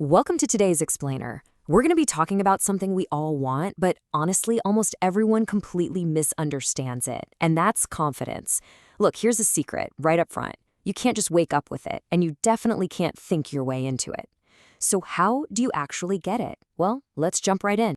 Welcome to today's Explainer. We're going to be talking about something we all want, but honestly, almost everyone completely misunderstands it, and that's confidence. Look, here's a secret right up front. You can't just wake up with it, and you definitely can't think your way into it. So how do you actually get it? Well, let's jump right in.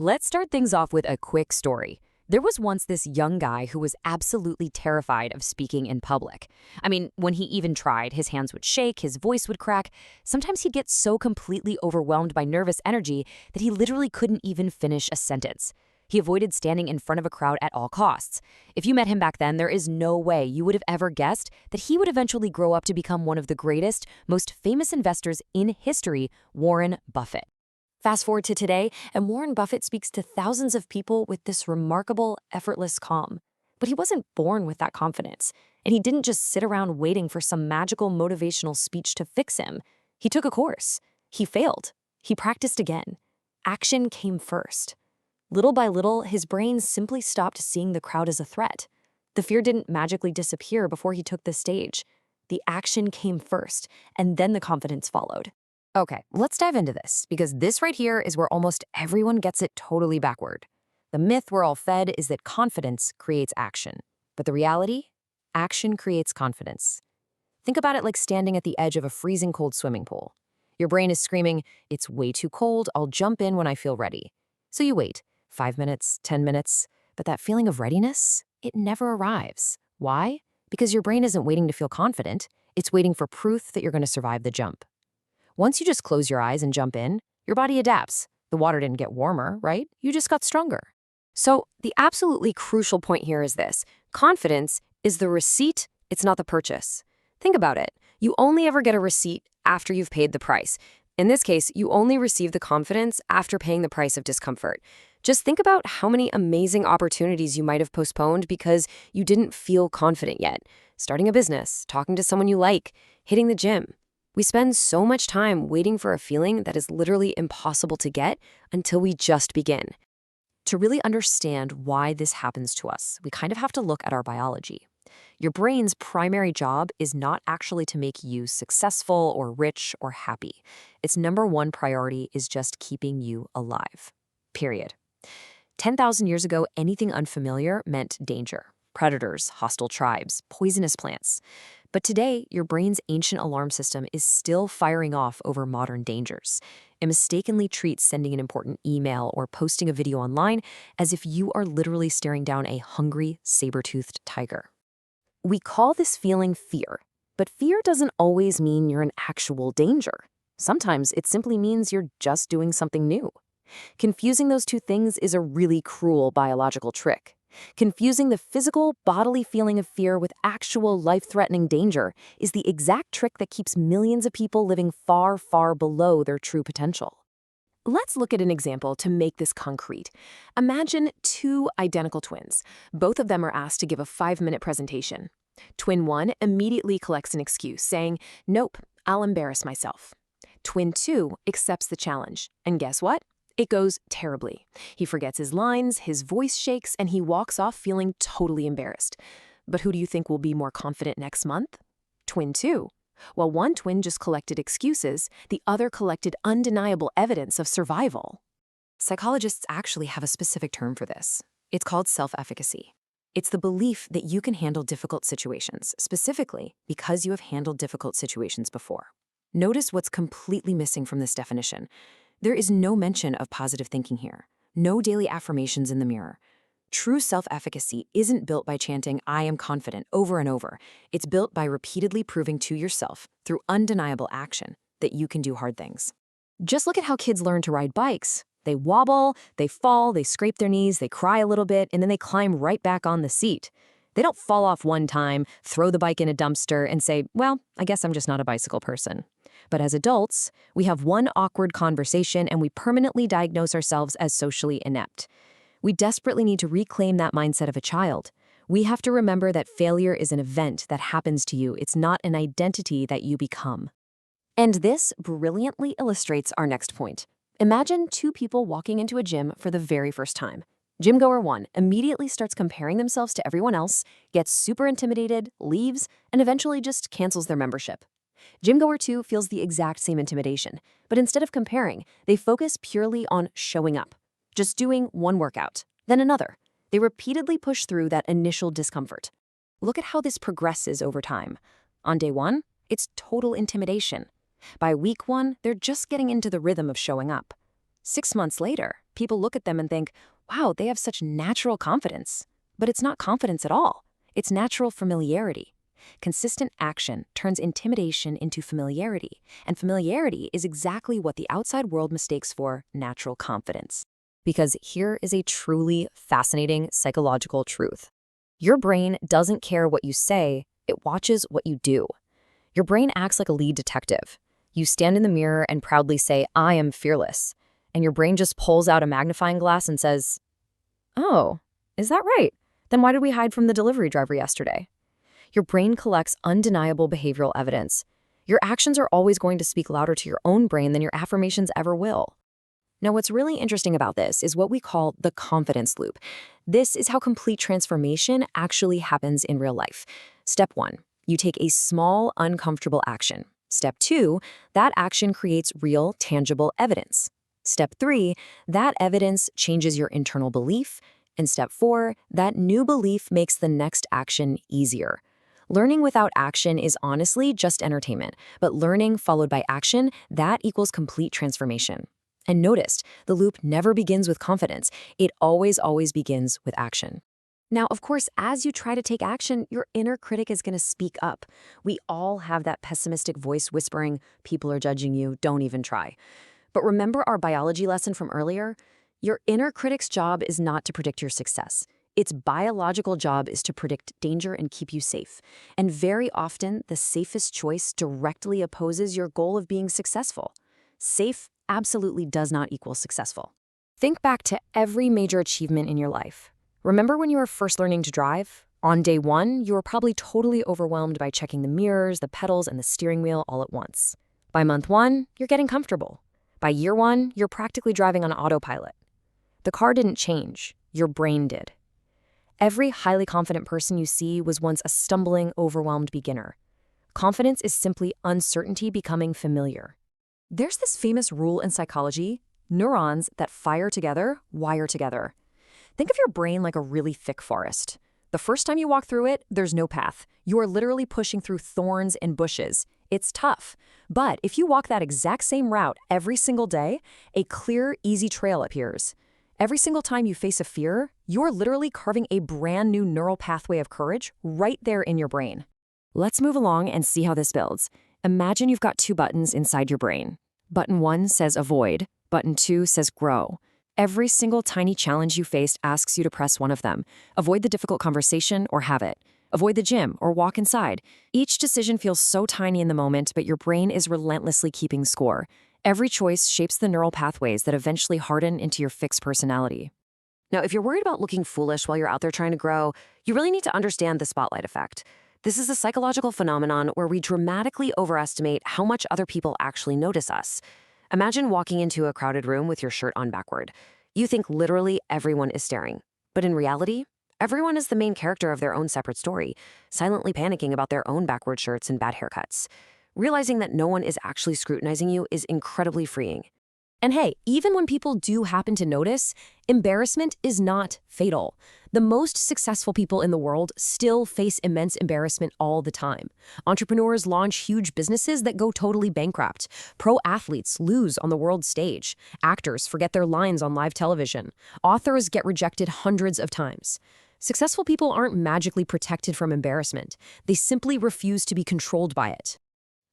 Let's start things off with a quick story. There was once this young guy who was absolutely terrified of speaking in public. I mean, when he even tried, his hands would shake, his voice would crack. Sometimes he'd get so completely overwhelmed by nervous energy that he literally couldn't even finish a sentence. He avoided standing in front of a crowd at all costs. If you met him back then, there is no way you would have ever guessed that he would eventually grow up to become one of the greatest, most famous investors in history, Warren Buffett. Fast forward to today, and Warren Buffett speaks to thousands of people with this remarkable, effortless calm. But he wasn't born with that confidence, and he didn't just sit around waiting for some magical motivational speech to fix him. He took a course. He failed. He practiced again. Action came first. Little by little, his brain simply stopped seeing the crowd as a threat. The fear didn't magically disappear before he took the stage. The action came first, and then the confidence followed. Okay, let's dive into this, because this right here is where almost everyone gets it totally backward. The myth we're all fed is that confidence creates action. But the reality? Action creates confidence. Think about it like standing at the edge of a freezing cold swimming pool. Your brain is screaming, "It's way too cold, I'll jump in when I feel ready." So you wait, 5 minutes, 10 minutes, but that feeling of readiness, it never arrives. Why? Because your brain isn't waiting to feel confident, it's waiting for proof that you're going to survive the jump. Once you just close your eyes and jump in, your body adapts. The water didn't get warmer, right? You just got stronger. So the absolutely crucial point here is this. Confidence is the receipt, it's not the purchase. Think about it. You only ever get a receipt after you've paid the price. In this case, you only receive the confidence after paying the price of discomfort. Just think about how many amazing opportunities you might have postponed because you didn't feel confident yet. Starting a business, talking to someone you like, hitting the gym. We spend so much time waiting for a feeling that is literally impossible to get until we just begin. To really understand why this happens to us, we kind of have to look at our biology. Your brain's primary job is not actually to make you successful or rich or happy. Its number one priority is just keeping you alive. Period. 10,000 years ago, anything unfamiliar meant danger. Predators, hostile tribes, poisonous plants. But today, your brain's ancient alarm system is still firing off over modern dangers. It mistakenly treats sending an important email or posting a video online as if you are literally staring down a hungry, saber-toothed tiger. We call this feeling fear, but fear doesn't always mean you're in actual danger. Sometimes it simply means you're just doing something new. Confusing those two things is a really cruel biological trick. Confusing the physical, bodily feeling of fear with actual life-threatening danger is the exact trick that keeps millions of people living far, far below their true potential. Let's look at an example to make this concrete. Imagine two identical twins. Both of them are asked to give a 5-minute presentation. Twin 1 immediately collects an excuse, saying, "Nope, I'll embarrass myself." Twin 2 accepts the challenge, and guess what? It goes terribly. He forgets his lines, his voice shakes, and he walks off feeling totally embarrassed. But who do you think will be more confident next month? Twin 2. While one twin just collected excuses, the other collected undeniable evidence of survival. Psychologists actually have a specific term for this. It's called self-efficacy. It's the belief that you can handle difficult situations, specifically because you have handled difficult situations before. Notice what's completely missing from this definition. There is no mention of positive thinking here, no daily affirmations in the mirror. True self-efficacy isn't built by chanting, "I am confident," over and over. It's built by repeatedly proving to yourself, through undeniable action, that you can do hard things. Just look at how kids learn to ride bikes. They wobble, they fall, they scrape their knees, they cry a little bit, and then they climb right back on the seat. They don't fall off one time, throw the bike in a dumpster, and say, "Well, I guess I'm just not a bicycle person." But as adults, we have one awkward conversation and we permanently diagnose ourselves as socially inept. We desperately need to reclaim that mindset of a child. We have to remember that failure is an event that happens to you. It's not an identity that you become. And this brilliantly illustrates our next point. Imagine two people walking into a gym for the very first time. Gym-goer 1 immediately starts comparing themselves to everyone else, gets super intimidated, leaves, and eventually just cancels their membership. Gym-goer 2 feels the exact same intimidation, but instead of comparing, they focus purely on showing up, just doing one workout, then another. They repeatedly push through that initial discomfort. Look at how this progresses over time. On day 1, it's total intimidation. By week 1, they're just getting into the rhythm of showing up. 6 months later, people look at them and think, wow, they have such natural confidence. But it's not confidence at all. It's natural familiarity. Consistent action turns intimidation into familiarity, and familiarity is exactly what the outside world mistakes for natural confidence. Because here is a truly fascinating psychological truth. Your brain doesn't care what you say, it watches what you do. Your brain acts like a lead detective. You stand in the mirror and proudly say, I am fearless. And your brain just pulls out a magnifying glass and says, oh, is that right? Then why did we hide from the delivery driver yesterday? Your brain collects undeniable behavioral evidence. Your actions are always going to speak louder to your own brain than your affirmations ever will. Now, what's really interesting about this is what we call the confidence loop. This is how complete transformation actually happens in real life. Step 1, you take a small, uncomfortable action. Step 2, that action creates real, tangible evidence. Step 3, that evidence changes your internal belief. And step 4, that new belief makes the next action easier. Learning without action is honestly just entertainment, but learning followed by action, that equals complete transformation. And notice, the loop never begins with confidence. It always begins with action. Now, of course, as you try to take action, your inner critic is going to speak up. We all have that pessimistic voice whispering, people are judging you, don't even try. But remember our biology lesson from earlier? Your inner critic's job is not to predict your success. Its biological job is to predict danger and keep you safe. And very often, the safest choice directly opposes your goal of being successful. Safe absolutely does not equal successful. Think back to every major achievement in your life. Remember when you were first learning to drive? On day 1, you were probably totally overwhelmed by checking the mirrors, the pedals, and the steering wheel all at once. By month 1, you're getting comfortable. By year 1, you're practically driving on autopilot. The car didn't change, your brain did. Every highly confident person you see was once a stumbling, overwhelmed beginner. Confidence is simply uncertainty becoming familiar. There's this famous rule in psychology: neurons that fire together, wire together. Think of your brain like a really thick forest. The first time you walk through it, there's no path. You are literally pushing through thorns and bushes. It's tough. But if you walk that exact same route every single day, a clear, easy trail appears. Every single time you face a fear, you're literally carving a brand new neural pathway of courage right there in your brain. Let's move along and see how this builds. Imagine you've got 2 buttons inside your brain. Button 1 says avoid, button 2 says grow. Every single tiny challenge you faced asks you to press one of them. Avoid the difficult conversation or have it. Avoid the gym or walk inside. Each decision feels so tiny in the moment, but your brain is relentlessly keeping score. Every choice shapes the neural pathways that eventually harden into your fixed personality. Now, if you're worried about looking foolish while you're out there trying to grow, you really need to understand the spotlight effect. This is a psychological phenomenon where we dramatically overestimate how much other people actually notice us. Imagine walking into a crowded room with your shirt on backward. You think literally everyone is staring. But in reality, everyone is the main character of their own separate story, silently panicking about their own backward shirts and bad haircuts. Realizing that no one is actually scrutinizing you is incredibly freeing. And hey, even when people do happen to notice, embarrassment is not fatal. The most successful people in the world still face immense embarrassment all the time. Entrepreneurs launch huge businesses that go totally bankrupt. Pro athletes lose on the world stage. Actors forget their lines on live television. Authors get rejected hundreds of times. Successful people aren't magically protected from embarrassment. They simply refuse to be controlled by it.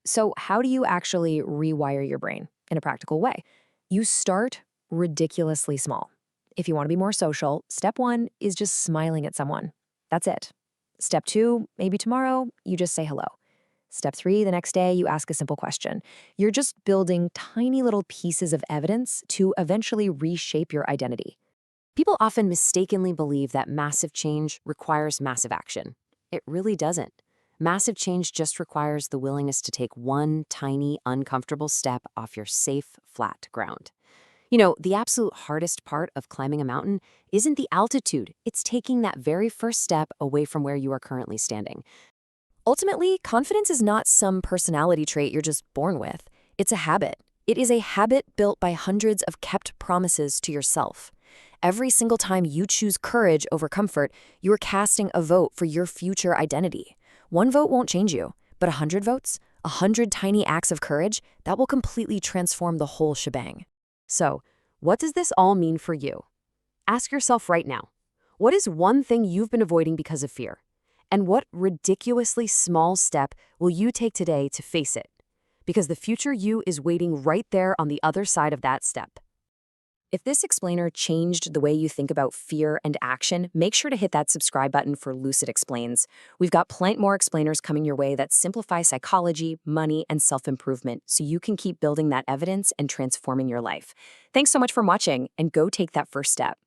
So how do you actually rewire your brain in a practical way? You start ridiculously small. If you want to be more social, step 1 is just smiling at someone. That's it. Step 2, maybe tomorrow, you just say hello. Step 3, the next day, you ask a simple question. You're just building tiny little pieces of evidence to eventually reshape your identity. People often mistakenly believe that massive change requires massive action. It really doesn't. Massive change just requires the willingness to take one tiny, uncomfortable step off your safe, flat ground. You know, the absolute hardest part of climbing a mountain isn't the altitude. It's taking that very first step away from where you are currently standing. Ultimately, confidence is not some personality trait you're just born with. It's a habit. It is a habit built by hundreds of kept promises to yourself. Every single time you choose courage over comfort, you are casting a vote for your future identity. One vote won't change you, but 100 votes, 100 tiny acts of courage, that will completely transform the whole shebang. So, what does this all mean for you? Ask yourself right now, what is one thing you've been avoiding because of fear? And what ridiculously small step will you take today to face it? Because the future you is waiting right there on the other side of that step. If this explainer changed the way you think about fear and action, make sure to hit that subscribe button for Lucid Explains. We've got plenty more explainers coming your way that simplify psychology, money, and self-improvement so you can keep building that evidence and transforming your life. Thanks so much for watching, and go take that first step.